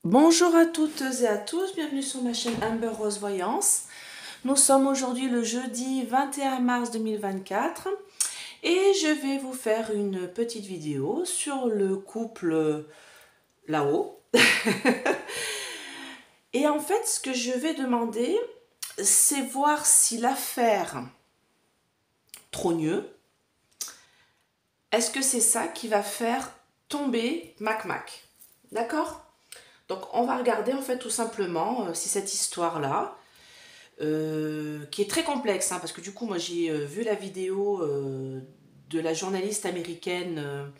Bonjour à toutes et à tous, bienvenue sur ma chaîne Amber Rose Voyance. Nous sommes aujourd'hui le jeudi 21 mars 2024 et je vais vous faire une petite vidéo sur le couple là-haut. Et en fait, ce que je vais demander, c'est voir si l'affaire Trogneux, est-ce que c'est ça qui va faire tomber Mac Mac? D'accord? Donc on va regarder en fait tout simplement si cette histoire-là, qui est très complexe, hein, parce que du coup moi j'ai vu la vidéo de la journaliste américaine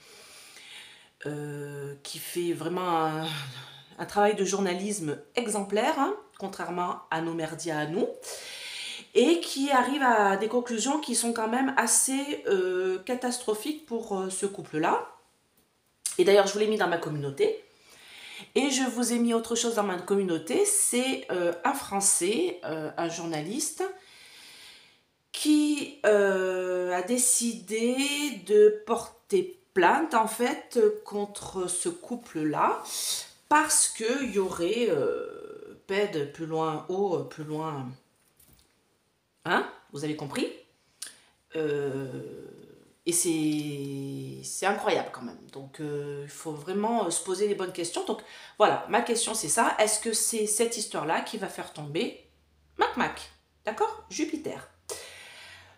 qui fait vraiment un travail de journalisme exemplaire, hein, contrairement à nos merdias à nous, et qui arrive à des conclusions qui sont quand même assez catastrophiques pour ce couple-là. Et d'ailleurs je vous l'ai mis dans ma communauté. Et je vous ai mis autre chose dans ma communauté, c'est un Français, un journaliste, qui a décidé de porter plainte en fait contre ce couple-là, parce qu'il y aurait PED plus loin, haut, plus loin, hein, vous avez compris, et c'est incroyable quand même. Donc il faut vraiment se poser les bonnes questions. Donc voilà, ma question c'est ça. Est-ce que c'est cette histoire-là qui va faire tomber Mac Mac? D'accord? Jupiter.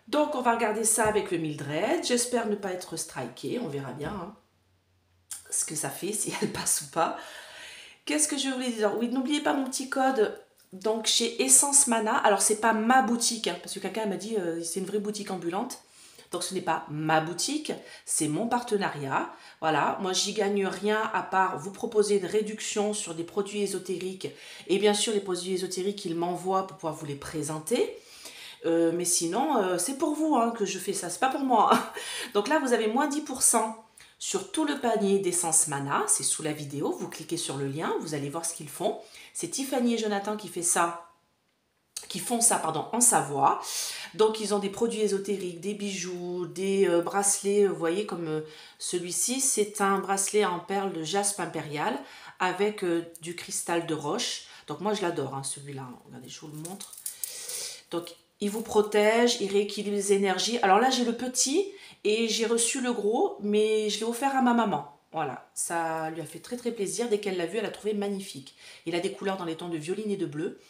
Donc on va regarder ça avec le Mildred. J'espère ne pas être striké. On verra bien hein, ce que ça fait, si elle passe ou pas. Qu'est-ce que je voulais dire? Oui, n'oubliez pas mon petit code. Donc chez Essence Mana. Alors c'est pas ma boutique, hein, parce que quelqu'un m'a dit c'est une vraie boutique ambulante. Donc ce n'est pas ma boutique, c'est mon partenariat. Voilà, moi j'y gagne rien à part vous proposer une réduction sur des produits ésotériques. Et bien sûr les produits ésotériques, ils m'envoient pour pouvoir vous les présenter. Mais sinon, c'est pour vous hein, que je fais ça, c'est pas pour moi. Hein. Donc là, vous avez moins 10% sur tout le panier d'essence Mana, c'est sous la vidéo. Vous cliquez sur le lien, vous allez voir ce qu'ils font. C'est Tiffany et Jonathan qui font ça pardon, en Savoie. Donc ils ont des produits ésotériques, des bijoux, des bracelets, vous voyez comme celui-ci, c'est un bracelet en perles de jaspe impérial avec du cristal de roche. Donc moi je l'adore hein, celui-là, regardez je vous le montre. Donc il vous protège, il rééquilibre les énergies. Alors là j'ai le petit et j'ai reçu le gros, mais je l'ai offert à ma maman. Voilà, ça lui a fait très très plaisir. Dès qu'elle l'a vu, elle a trouvé magnifique. Il a des couleurs dans les tons de violine et de bleu.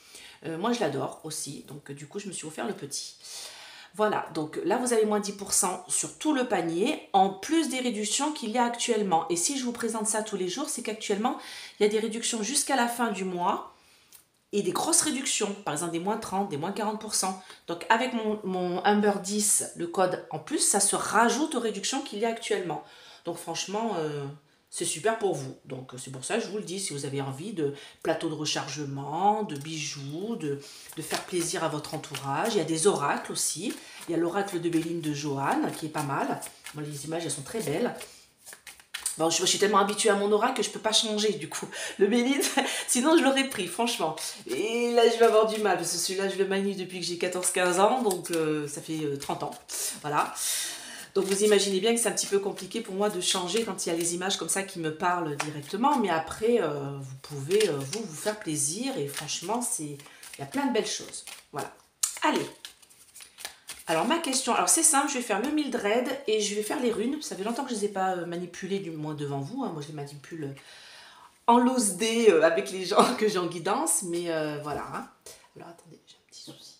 Moi, je l'adore aussi. Donc, du coup, je me suis offert le petit. Voilà, donc là, vous avez moins 10% sur tout le panier, en plus des réductions qu'il y a actuellement. Et si je vous présente ça tous les jours, c'est qu'actuellement, il y a des réductions jusqu'à la fin du mois et des grosses réductions, par exemple des moins 30, des moins 40%. Donc avec mon Amber 10, le code en plus, ça se rajoute aux réductions qu'il y a actuellement. Donc franchement, c'est super pour vous. Donc c'est pour ça que je vous le dis, si vous avez envie de plateau de rechargement, de bijoux, de faire plaisir à votre entourage. Il y a des oracles aussi. Il y a l'oracle de Béline de Johanne, qui est pas mal. Moi, les images, elles sont très belles. Bon, je suis tellement habituée à mon aura que je peux pas changer du coup. Le Béline, sinon je l'aurais pris, franchement. Et là, je vais avoir du mal, parce que celui-là, je le manie depuis que j'ai 14-15 ans, donc ça fait 30 ans. Voilà. Donc vous imaginez bien que c'est un petit peu compliqué pour moi de changer quand il y a les images comme ça qui me parlent directement. Mais après, vous pouvez vous faire plaisir et franchement, il y a plein de belles choses. Voilà. Allez. Alors ma question, alors c'est simple, je vais faire le Mildred et je vais faire les runes. Ça fait longtemps que je ne les ai pas manipulées, du moins devant vous. Hein. Moi je les manipule en loose day avec les gens que j'ai en guidance. Mais voilà. Hein. Alors attendez, j'ai un petit souci.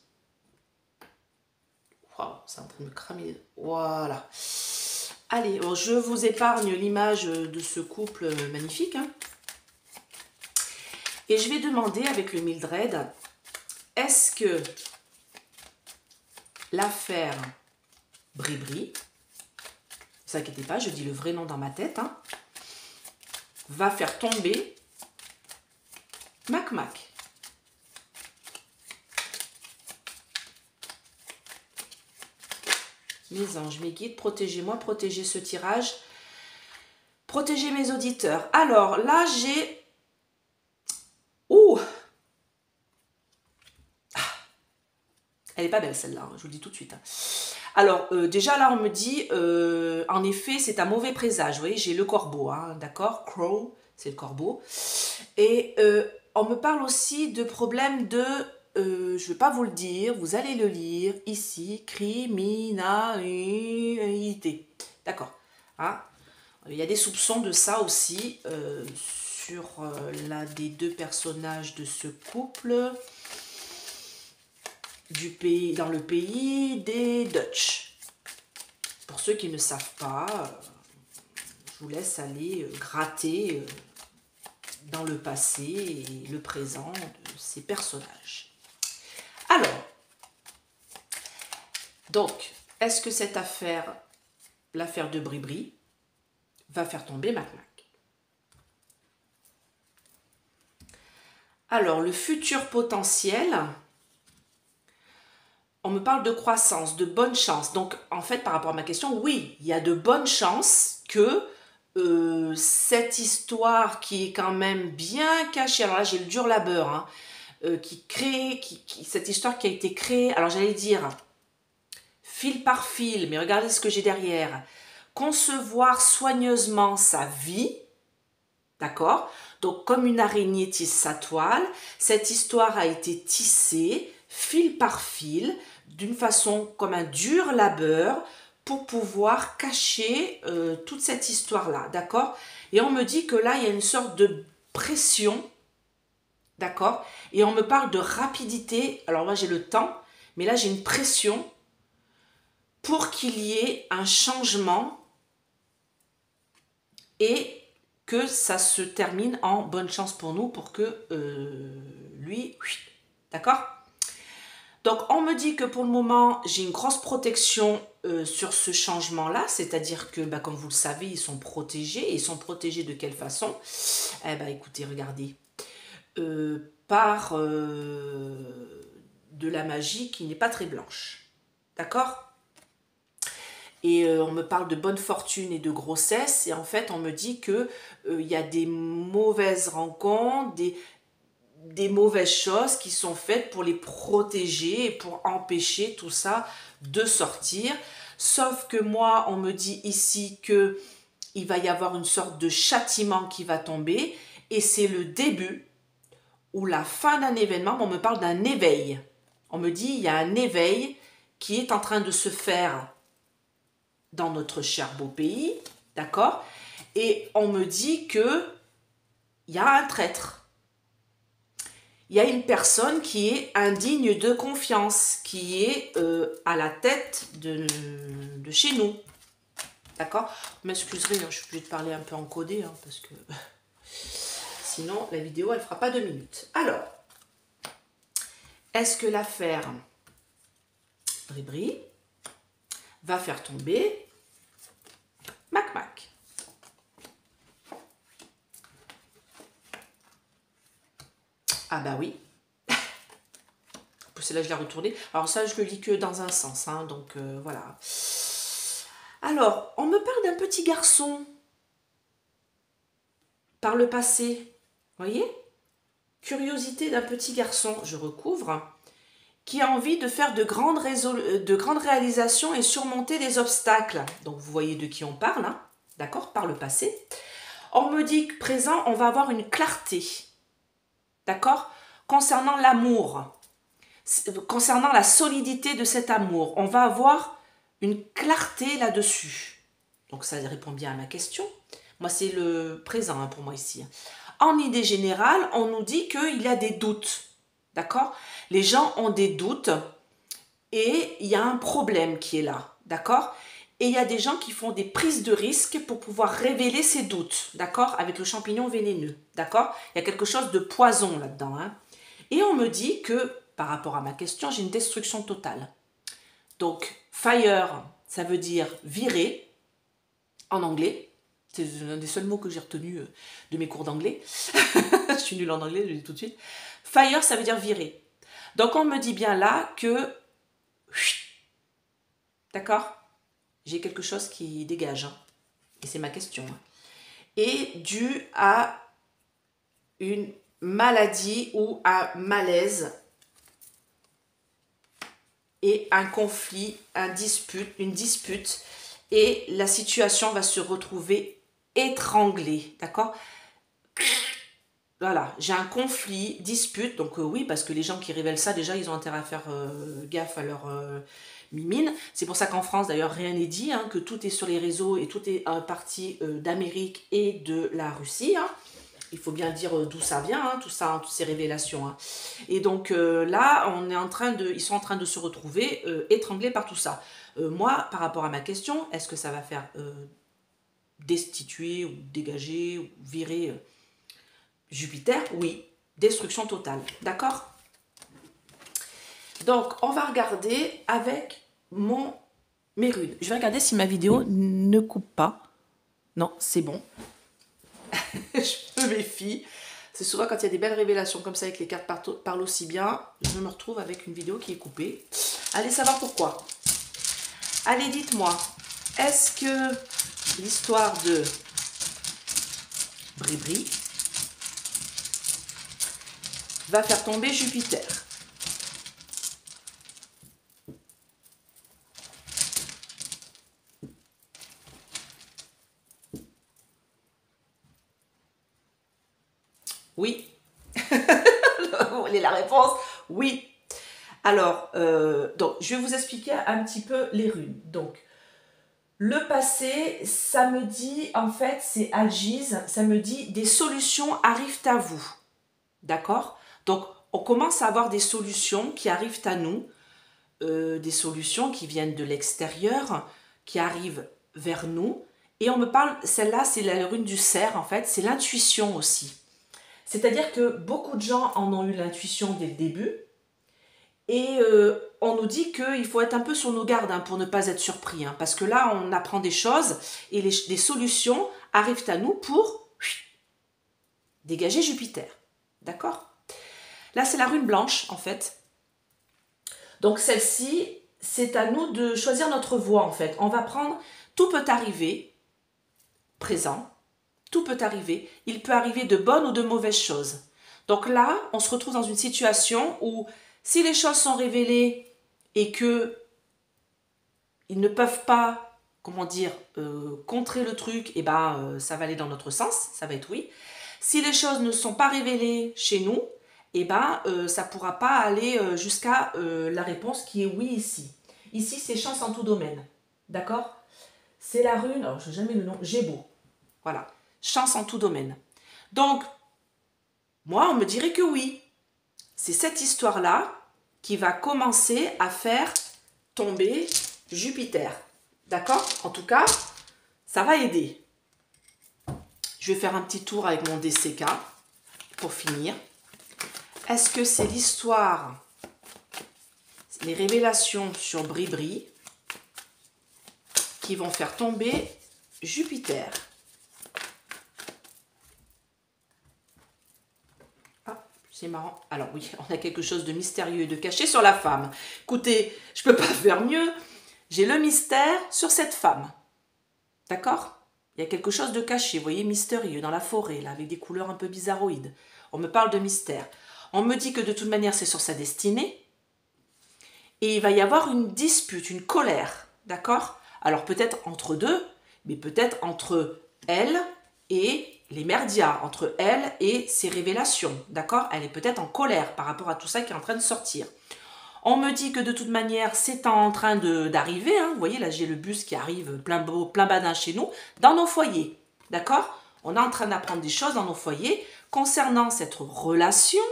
Waouh, c'est en train de me cramer. Voilà. Allez, bon, je vous épargne l'image de ce couple magnifique. Hein. Et je vais demander avec le Mildred, est-ce que l'affaire Bribri, ne vous inquiétez pas, je dis le vrai nom dans ma tête, hein, va faire tomber Mac Mac. Mes anges, mes guides, protégez-moi, protégez ce tirage, protégez mes auditeurs. Alors là, j'ai... Ouh, elle est pas belle celle-là, hein, je vous le dis tout de suite. Hein. Alors, déjà là, on me dit, en effet, c'est un mauvais présage. Vous voyez, j'ai le corbeau, hein, d'accord? Crow, c'est le corbeau. Et on me parle aussi de problèmes de, je ne vais pas vous le dire, vous allez le lire ici, criminalité. D'accord. Hein. Il y a des soupçons de ça aussi sur l'un des deux personnages de ce couple dans le pays des Dutch. Pour ceux qui ne savent pas, je vous laisse aller gratter dans le passé et le présent de ces personnages. Alors, donc, est-ce que cette affaire, l'affaire de Bribri, va faire tomber Mac Mac? Alors, le futur potentiel, on me parle de croissance, de bonnes chances. Donc, en fait, par rapport à ma question, oui, il y a de bonnes chances que cette histoire qui est quand même bien cachée, alors là, j'ai le dur labeur, hein, cette histoire qui a été créée, alors j'allais dire fil par fil, mais regardez ce que j'ai derrière, concevoir soigneusement sa vie, d'accord? Donc comme une araignée tisse sa toile, cette histoire a été tissée fil par fil, d'une façon comme un dur labeur, pour pouvoir cacher toute cette histoire-là, d'accord? Et on me dit que là, il y a une sorte de pression, d'accord? Et on me parle de rapidité. Alors moi, j'ai le temps, mais là, j'ai une pression pour qu'il y ait un changement et que ça se termine en bonne chance pour nous, pour que lui, d'accord? Donc, on me dit que pour le moment, j'ai une grosse protection sur ce changement-là, c'est-à-dire que, bah, comme vous le savez, ils sont protégés. Et ils sont protégés de quelle façon? Eh bien, écoutez, regardez. Par de la magie qui n'est pas très blanche. D'accord? Et on me parle de bonne fortune et de grossesse. Et en fait, on me dit qu'il y a des mauvaises rencontres, des mauvaises choses qui sont faites pour les protéger et pour empêcher tout ça de sortir. Sauf que moi, on me dit ici que il va y avoir une sorte de châtiment qui va tomber et c'est le début ou la fin d'un événement. On me parle d'un éveil. On me dit il y a un éveil qui est en train de se faire dans notre cher beau pays, d'accord? Et on me dit que il y a un traître. Il y a une personne qui est indigne de confiance, qui est à la tête de chez nous. D'accord? Vous m'excuserez, je suis obligée de parler un peu en codé, hein, parce que sinon la vidéo elle fera pas 2 minutes. Alors, est-ce que l'affaire Bribri va faire tomber Mac Mac? Ah bah oui. C'est là je l'ai retourné. Alors ça, je le lis que dans un sens, hein, donc voilà. Alors, on me parle d'un petit garçon par le passé. Voyez? Curiosité d'un petit garçon, je recouvre, qui a envie de faire de grandes réalisations et surmonter des obstacles. Donc, vous voyez de qui on parle, hein, d'accord? Par le passé. On me dit que présent, on va avoir une clarté, d'accord? Concernant l'amour, concernant la solidité de cet amour, on va avoir une clarté là-dessus. Donc ça répond bien à ma question. Moi, c'est le présent hein, pour moi ici. En idée générale, on nous dit qu'il y a des doutes. D'accord? Les gens ont des doutes et il y a un problème qui est là. D'accord? Et il y a des gens qui font des prises de risques pour pouvoir révéler ces doutes. D'accord? Avec le champignon vénéneux. D'accord? Il y a quelque chose de poison là-dedans. Hein? Et on me dit que, par rapport à ma question, j'ai une destruction totale. Donc, fire, ça veut dire virer en anglais. C'est un des seuls mots que j'ai retenu de mes cours d'anglais. Je suis nulle en anglais, je le dis tout de suite. Fire, ça veut dire virer. Donc, on me dit bien là que... D'accord? J'ai quelque chose qui dégage. Hein, et c'est ma question. Hein, et dû à une maladie ou un malaise et un conflit, une dispute, et la situation va se retrouver étranglée, d'accord? voilà, j'ai un conflit, dispute, donc oui, parce que les gens qui révèlent ça, déjà, ils ont intérêt à faire gaffe à leur mimine. C'est pour ça qu'en France, d'ailleurs, rien n'est dit, hein, que tout est sur les réseaux et tout est parti d'Amérique et de la Russie. Hein. Il faut bien dire d'où ça vient, hein, tout ça, hein, toutes ces révélations. Hein. Et donc là, ils sont en train de se retrouver étranglés par tout ça. Moi, par rapport à ma question, est-ce que ça va faire destituer ou dégager ou virer Jupiter? Oui, destruction totale. D'accord? Donc, on va regarder avec mes runes. Je vais regarder si ma vidéo ne coupe pas. Non, c'est bon. Je me méfie. C'est souvent quand il y a des belles révélations comme ça avec les cartes parlent aussi bien, je me retrouve avec une vidéo qui est coupée. Allez savoir pourquoi. Allez, dites-moi, est-ce que l'histoire de Bribri va faire tomber Jupiter? Oui. La réponse, oui. Alors, donc, je vais vous expliquer un petit peu les runes. Donc, le passé, ça me dit, en fait, c'est Algise, ça me dit des solutions arrivent à vous. D'accord? Donc, on commence à avoir des solutions qui arrivent à nous, des solutions qui viennent de l'extérieur, qui arrivent vers nous. Et on me parle, celle-là, c'est la rune du cerf, en fait, c'est l'intuition aussi. C'est-à-dire que beaucoup de gens en ont eu l'intuition dès le début. Et on nous dit qu'il faut être un peu sur nos gardes hein, pour ne pas être surpris. Hein, parce que là, on apprend des choses et des solutions arrivent à nous pour dégager Jupiter. D'accord? Là, c'est la rune blanche, en fait. Donc, celle-ci, c'est à nous de choisir notre voie, en fait. On va prendre « Tout peut arriver », présent. Tout peut arriver. Il peut arriver de bonnes ou de mauvaises choses. Donc là, on se retrouve dans une situation où si les choses sont révélées et que ils ne peuvent pas, comment dire, contrer le truc, et ben ça va aller dans notre sens, ça va être oui. Si les choses ne sont pas révélées chez nous, et ben ça ne pourra pas aller jusqu'à la réponse qui est oui ici. Ici, c'est chance en tout domaine. D'accord? C'est la rune, alors je n'ai jamais le nom, Gémeaux. Voilà. Chance en tout domaine. Donc, moi, on me dirait que oui. C'est cette histoire-là qui va commencer à faire tomber Jupiter. D'accord? En tout cas, ça va aider. Je vais faire un petit tour avec mon DCK pour finir. Est-ce que c'est l'histoire, les révélations sur Bribri qui vont faire tomber Jupiter? C'est marrant. Alors oui, on a quelque chose de mystérieux et de caché sur la femme. Écoutez, je ne peux pas faire mieux. J'ai le mystère sur cette femme. D'accord? Il y a quelque chose de caché, vous voyez, mystérieux, dans la forêt, là, avec des couleurs un peu bizarroïdes. On me parle de mystère. On me dit que de toute manière, c'est sur sa destinée. Et il va y avoir une dispute, une colère. D'accord? Alors peut-être entre deux, mais peut-être entre elle et les merdias, entre elle et ses révélations, d'accord? Elle est peut-être en colère par rapport à tout ça qui est en train de sortir. On me dit que de toute manière, c'est en train d'arriver, hein. Vous voyez, là, j'ai le bus qui arrive plein badin chez nous, dans nos foyers, d'accord? On est en train d'apprendre des choses dans nos foyers concernant cette relation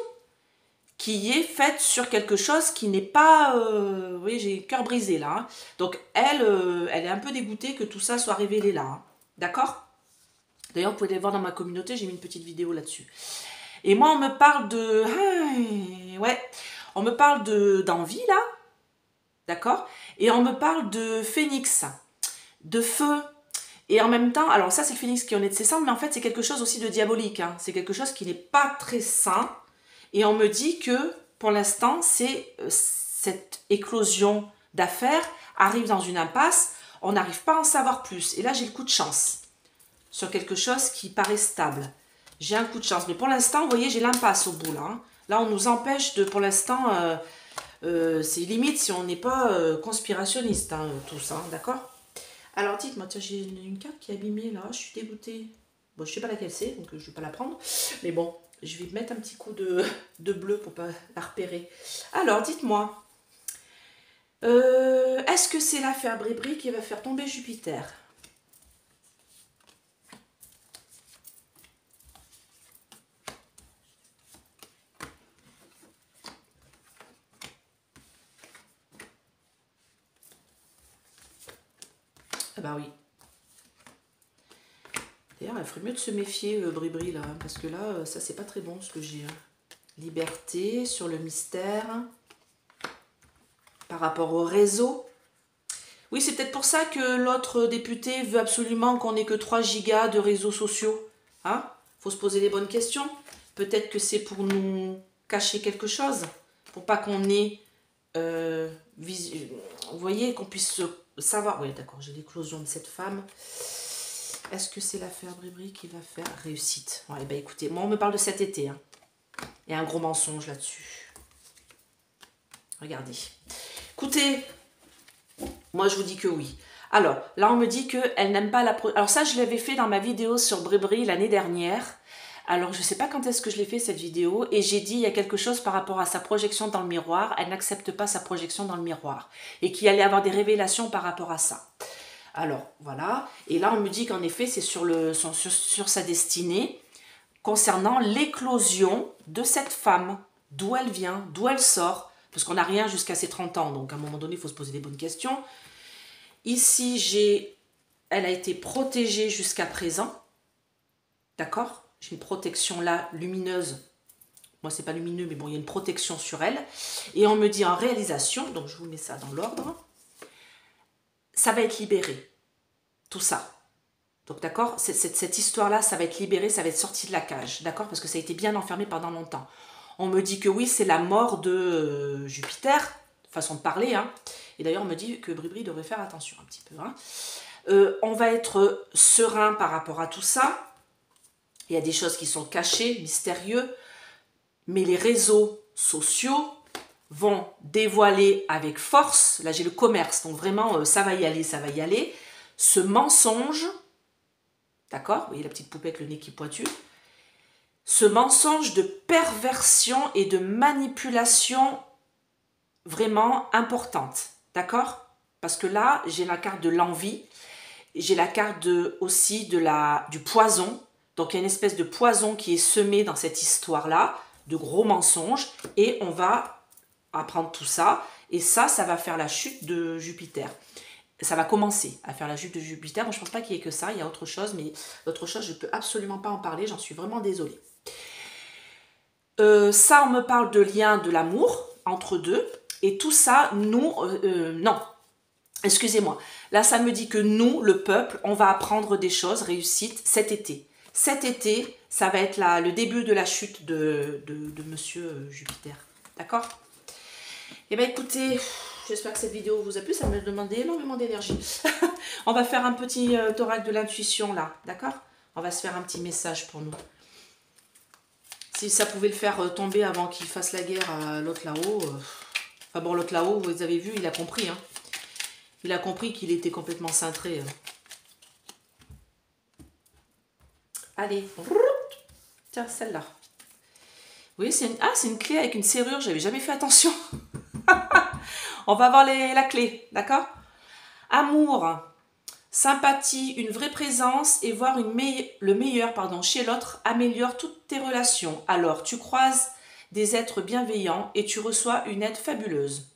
qui est faite sur quelque chose qui n'est pas... vous voyez, j'ai le cœur brisé, là. Hein. Donc, elle est un peu dégoûtée que tout ça soit révélé là, hein. D'accord? D'ailleurs, vous pouvez aller voir dans ma communauté, j'ai mis une petite vidéo là-dessus. Et moi, on me parle de... ouais, on me parle d'envie, là. D'accord? Et on me parle de phénix, de feu. Et en même temps, alors ça, c'est le phénix qui en est de ses cendres, mais en fait, c'est quelque chose aussi de diabolique. Hein. C'est quelque chose qui n'est pas très sain. Et on me dit que, pour l'instant, cette éclosion d'affaires arrive dans une impasse. On n'arrive pas à en savoir plus. Et là, j'ai le coup de chance sur quelque chose qui paraît stable. J'ai un coup de chance. Mais pour l'instant, vous voyez, j'ai l'impasse au bout. Là, hein. Là, on nous empêche de, pour l'instant, c'est limite si on n'est pas conspirationniste, hein, tout ça, hein, d'accord? Alors, dites-moi, tiens, j'ai une carte qui est abîmée, là. Je suis dégoûtée. Bon, je ne sais pas laquelle c'est, donc je ne vais pas la prendre. Mais bon, Je vais mettre un petit coup de bleu pour pas la repérer. Alors, dites-moi, est-ce que c'est l'affaire Bribri qui va faire tomber Jupiter? Ah bah oui. D'ailleurs, il ferait mieux de se méfier, Bribri, là, hein, parce que là, ça, c'est pas très bon, ce que j'ai. Hein. Liberté, sur le mystère, par rapport au réseau. Oui, c'est peut-être pour ça que l'autre député veut absolument qu'on ait que 3 gigas de réseaux sociaux. Hein? Faut se poser les bonnes questions. Peut-être que c'est pour nous cacher quelque chose, pour pas qu'on ait... vous voyez, qu'on puisse savoir... Oui, d'accord, j'ai l'éclosion de cette femme. Est-ce que c'est l'affaire Bribri qui va faire réussite? Ouais, ben écoutez, moi on me parle de cet été. Hein. Il y a un gros mensonge là-dessus. Regardez. Écoutez, moi je vous dis que oui. Alors, là on me dit qu'elle n'aime pas la... Alors ça, je l'avais fait dans ma vidéo sur Bribri l'année dernière. Alors, je ne sais pas quand est-ce que je l'ai fait cette vidéo. Et j'ai dit, il y a quelque chose par rapport à sa projection dans le miroir. Elle n'accepte pas sa projection dans le miroir. Et qu'il allait avoir des révélations par rapport à ça. Alors, voilà. Et là, on me dit qu'en effet, c'est sur sa destinée concernant l'éclosion de cette femme. D'où elle vient, d'où elle sort. Parce qu'on n'a rien jusqu'à ses 30 ans. Donc, à un moment donné, il faut se poser des bonnes questions. Ici, elle a été protégée jusqu'à présent. D'accord? J'ai une protection là, lumineuse. Moi, c'est pas lumineux, mais bon, il y a une protection sur elle. Et on me dit en réalisation, donc je vous mets ça dans l'ordre, ça va être libéré. Tout ça. Donc d'accord, cette histoire-là, ça va être libéré, ça va être sorti de la cage. D'accord? Parce que ça a été bien enfermé pendant longtemps. On me dit que oui, c'est la mort de Jupiter, façon de parler. Hein. Et d'ailleurs, on me dit que Bribri devrait faire attention un petit peu. Hein. On va être serein par rapport à tout ça. Il y a des choses qui sont cachées, mystérieuses. Mais les réseaux sociaux vont dévoiler avec force, là j'ai le commerce, donc vraiment ça va y aller, ce mensonge, d'accord, vous voyez la petite poupée avec le nez qui est pointu, ce mensonge de perversion et de manipulation vraiment importante, d'accord? Parce que là, j'ai la carte de l'envie, j'ai la carte aussi du poison, donc il y a une espèce de poison qui est semé dans cette histoire-là, de gros mensonges, et on va apprendre tout ça, et ça va faire la chute de Jupiter. Ça va commencer à faire la chute de Jupiter. Moi, je ne pense pas qu'il y ait que ça, il y a autre chose, mais autre chose, je ne peux absolument pas en parler, j'en suis vraiment désolée. Ça, on me parle de lien de l'amour entre deux, et tout ça, nous, non, excusez-moi, là, ça me dit que nous, le peuple, on va apprendre des choses, réussite, cet été. Cet été, ça va être le début de la chute de Monsieur Jupiter. D'accord? Eh bien, écoutez, j'espère que cette vidéo vous a plu. Ça m'a demandé énormément d'énergie. On va faire un petit oracle de l'intuition, là. D'accord? On va se faire un petit message pour nous. Si ça pouvait le faire tomber avant qu'il fasse la guerre à l'autre là-haut. Enfin bon, l'autre là-haut, vous avez vu, il a compris. Hein. Il a compris qu'il était complètement cintré. Hein. Allez. Tiens, celle-là. Oui, c'est une clé avec une serrure. J'avais jamais fait attention. On va voir la clé, d'accord? Amour, sympathie, une vraie présence et voir le meilleur chez l'autre améliore toutes tes relations. Alors, tu croises des êtres bienveillants et tu reçois une aide fabuleuse.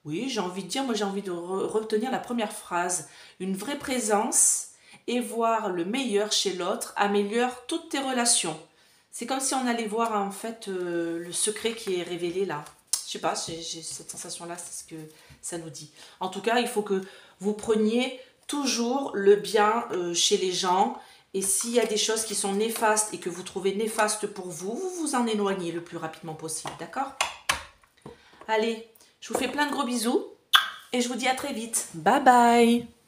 Oui, j'ai envie de dire, moi j'ai envie de retenir la première phrase. Une vraie présence et voir le meilleur chez l'autre améliore toutes tes relations. C'est comme si on allait voir en fait le secret qui est révélé là. Je sais pas, j'ai cette sensation-là, c'est ce que ça nous dit. En tout cas, il faut que vous preniez toujours le bien chez les gens. Et s'il y a des choses qui sont néfastes et que vous trouvez néfastes pour vous, vous vous en éloignez le plus rapidement possible, d'accord? Allez, je vous fais plein de gros bisous et je vous dis à très vite. Bye bye!